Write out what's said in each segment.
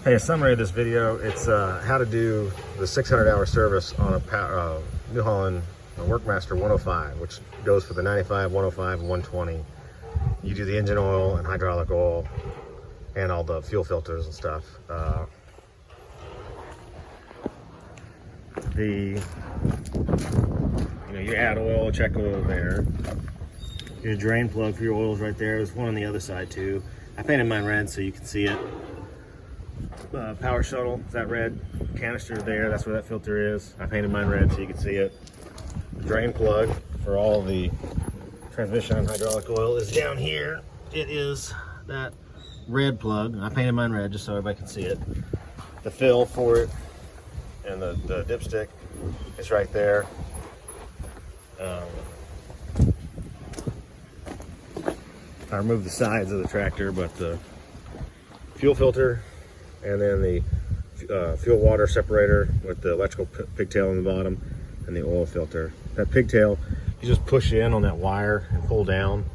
Hey, a summary of this video, it's how to do the 600-hour service on a New Holland Workmaster 105, which goes for the 95, 105, and 120. You do the engine oil and hydraulic oil and all the fuel filters and stuff. You add oil, check oil there. Your drain plug for your oil is right there. There's one on the other side too. I painted mine red so you can see it. Power shuttle, is that red canister there? That's where that filter is. I painted mine red so you can see it. The drain plug for all the transmission and hydraulic oil is down here. It is that red plug. I painted mine red just so everybody can see it. The fill for it and the dipstick is right there. I removed the sides of the tractor, but the fuel filter and then the fuel water separator with the electrical pigtail on the bottom and the oil filter. That pigtail, you just push in on that wire and pull down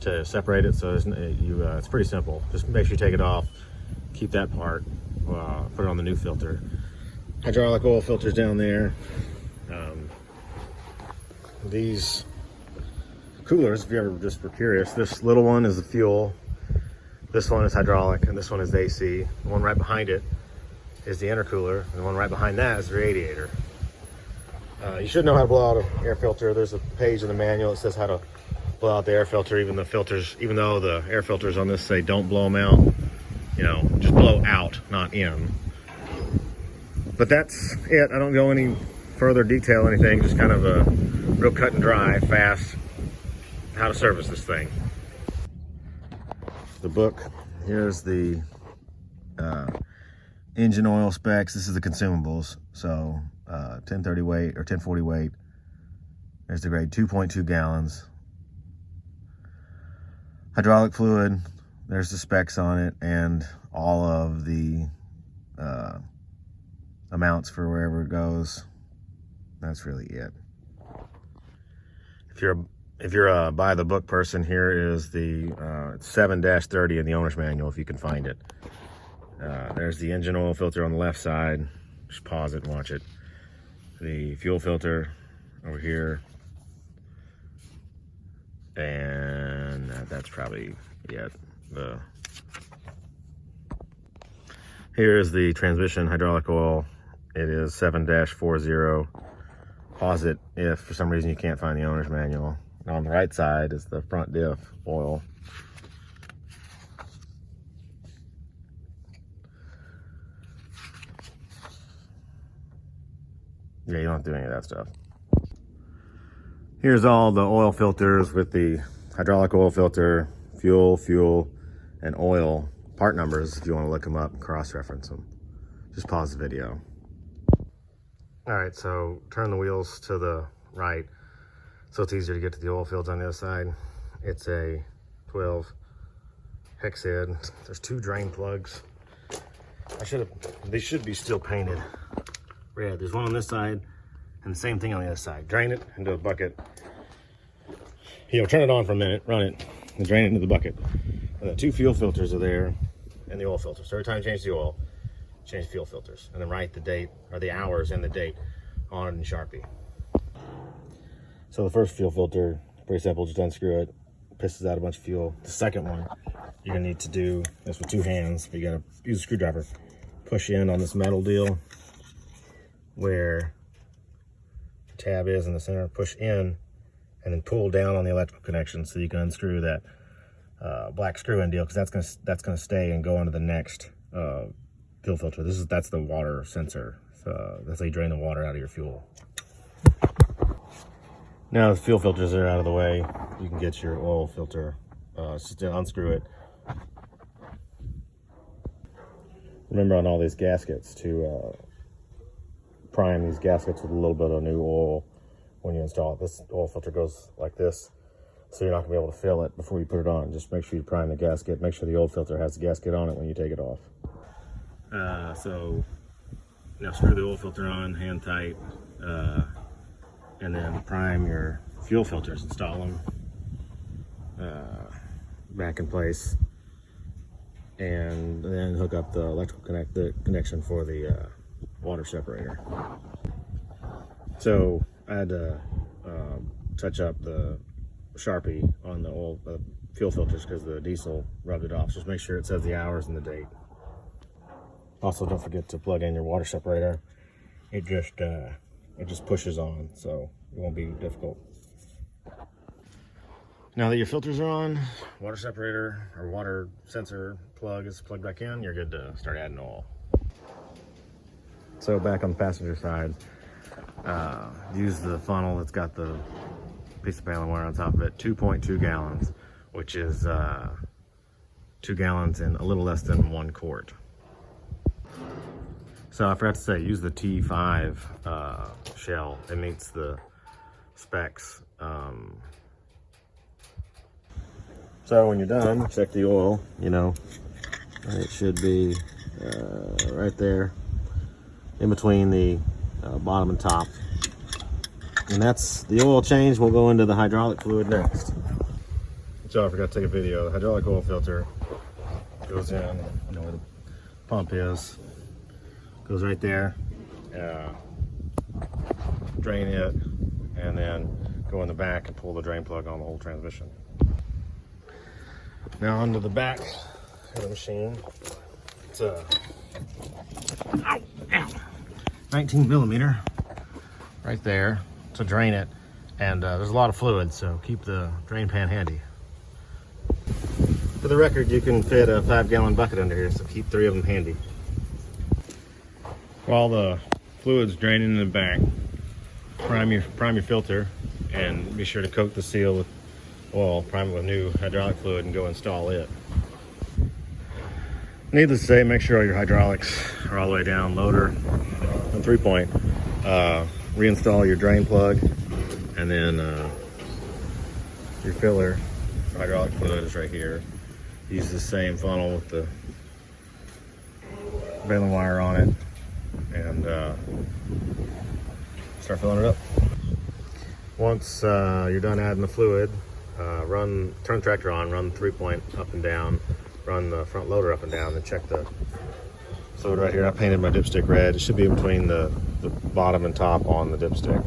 to separate it. So it's pretty simple. Just make sure you take it off, keep that part, put it on the new filter. Hydraulic oil filters down there. These coolers, if you ever just were curious, this little one is the fuel, this one is hydraulic, and this one is AC. The one right behind it is the intercooler, and the one right behind that is the radiator. You should know how to blow out an air filter. There's a page in the manual that says how to blow out the air filter. Even though the air filters on this say don't blow them out, just blow out, not in. But that's it. I don't go any further detail, anything, just kind of a real cut and dry, fast, how to service this thing. The book, here's the engine oil specs. This is the consumables. So 1030 weight or 1040 weight. There's the grade, 2.2 gallons. Hydraulic fluid, there's the specs on it and all of the amounts for wherever it goes. That's really it. If you're a by the book person, here is the 7-30 in the owner's manual if you can find it. There's the engine oil filter on the left side. Just pause it and watch it. The fuel filter over here. And that's probably it. Here is the transmission hydraulic oil. It is 7-40. Pause it if for some reason you can't find the owner's manual. And on the right side is the front diff oil. Yeah, you don't have to do any of that stuff. Here's all the oil filters with the hydraulic oil filter, fuel, and oil part numbers if you want to look them up and cross-reference them. Just pause the video. All right, so turn the wheels to the right so it's easier to get to the oil fields on the other side. It's a 12 hex head. There's 2 drain plugs. They should be still painted red. There's one on this side and the same thing on the other side. Drain it into a bucket. Turn it on for a minute, run it, and drain it into the bucket. And the 2 fuel filters are there and the oil filter. So every time you change the oil, change fuel filters, and then write the date or the hours and the date on it in Sharpie. So the first fuel filter, pretty simple, just unscrew it, pisses out a bunch of fuel. The second one, you're gonna need to do this with 2 hands, but you gotta use a screwdriver. Push in on this metal deal where the tab is in the center, push in, and then pull down on the electrical connection so you can unscrew that black screw-in deal, because that's gonna stay and go onto the next fuel filter. That's the water sensor. So that's how you drain the water out of your fuel. Now the fuel filters are out of the way, you can get your oil filter. Just unscrew it. Remember on all these gaskets to prime these gaskets with a little bit of new oil when you install it. This oil filter goes like this, so you're not gonna be able to fill it before you put it on. Just make sure you prime the gasket. Make sure the oil filter has the gasket on it when you take it off. So now screw the oil filter on, hand tight, and then prime your fuel filters, install them back in place. and then hook up the electrical connection for the water separator. So I had to touch up the Sharpie on the oil fuel filters because the diesel rubbed it off. Just make sure it says the hours and the date. Also, don't forget to plug in your water separator. It just pushes on, so it won't be difficult. Now that your filters are on, water separator or water sensor plug is plugged back in, you're good to start adding oil. So back on the passenger side, use the funnel that's got the piece of baling wire on top of it, 2.2 gallons, which is 2 gallons in a little less than 1 quart. So I forgot to say, use the T5 shell. It meets the specs. So when you're done, check the oil, you know, it should be right there in between the bottom and top. And that's the oil change. We'll go into the hydraulic fluid next. So I forgot to take a video. The hydraulic oil filter goes in, you know where the pump is. Goes right there. Drain it, and then go in the back and pull the drain plug on the whole transmission. Now onto the back of the machine. It's a 19 millimeter right there to drain it, and there's a lot of fluid, so keep the drain pan handy. For the record, you can fit a 5-gallon bucket under here, so keep 3 of them handy. While the fluid's draining in the back, prime your filter and be sure to coat the seal with oil, prime it with new hydraulic fluid, and go install it. Needless to say, make sure all your hydraulics are all the way down, loader and 3-point. Reinstall your drain plug, and then your filler for hydraulic fluid is right here. Use the same funnel with the baling wire on it, and start filling it up. Once you're done adding the fluid, turn the tractor on, run the 3-point up and down, run the front loader up and down, and check the fluid right here. I painted my dipstick red. It should be in between the bottom and top on the dipstick.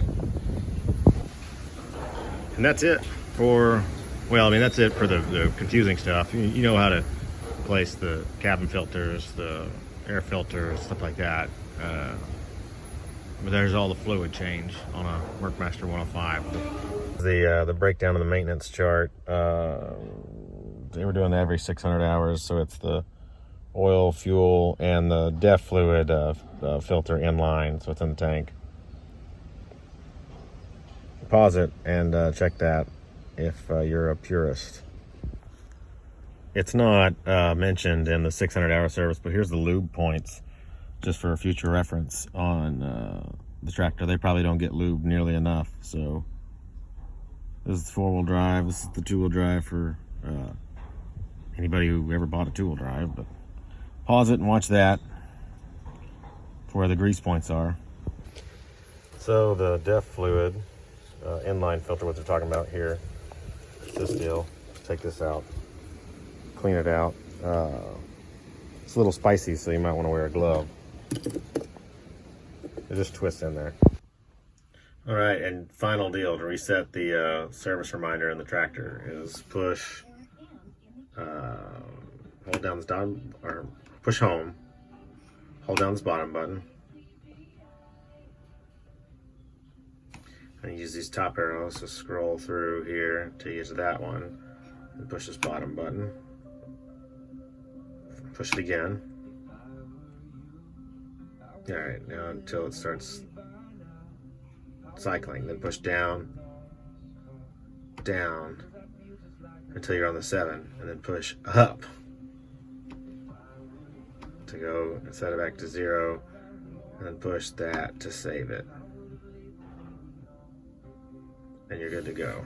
And that's it for, well, I mean, that's it for the confusing stuff. You know how to place the cabin filters, the air filters, stuff like that. But there's all the fluid change on a Workmaster 105. The breakdown of the maintenance chart. They were doing that every 600 hours, so it's the oil, fuel, and the DEF fluid filter in line, so it's in the tank. Pause it and check that if you're a purist. It's not mentioned in the 600-hour service, but here's the lube points, just for future reference on the tractor. They probably don't get lubed nearly enough. So this is 4-wheel drive. This is the 2-wheel drive for anybody who ever bought a 2-wheel drive. But pause it and watch that for where the grease points are. So the DEF fluid inline filter, what they're talking about here, this deal. Take this out, clean it out. It's a little spicy, so you might want to wear a glove. It just twists in there. All right, and final deal to reset the service reminder in the tractor is push, hold down this bottom, or push home, hold down this bottom button, and use these top arrows to scroll through here to use that one, and push this bottom button. Push it again. All right, now until it starts cycling. Then push down, down, until you're on the 7, and then push up to go and set it back to 0, and then push that to save it. And you're good to go.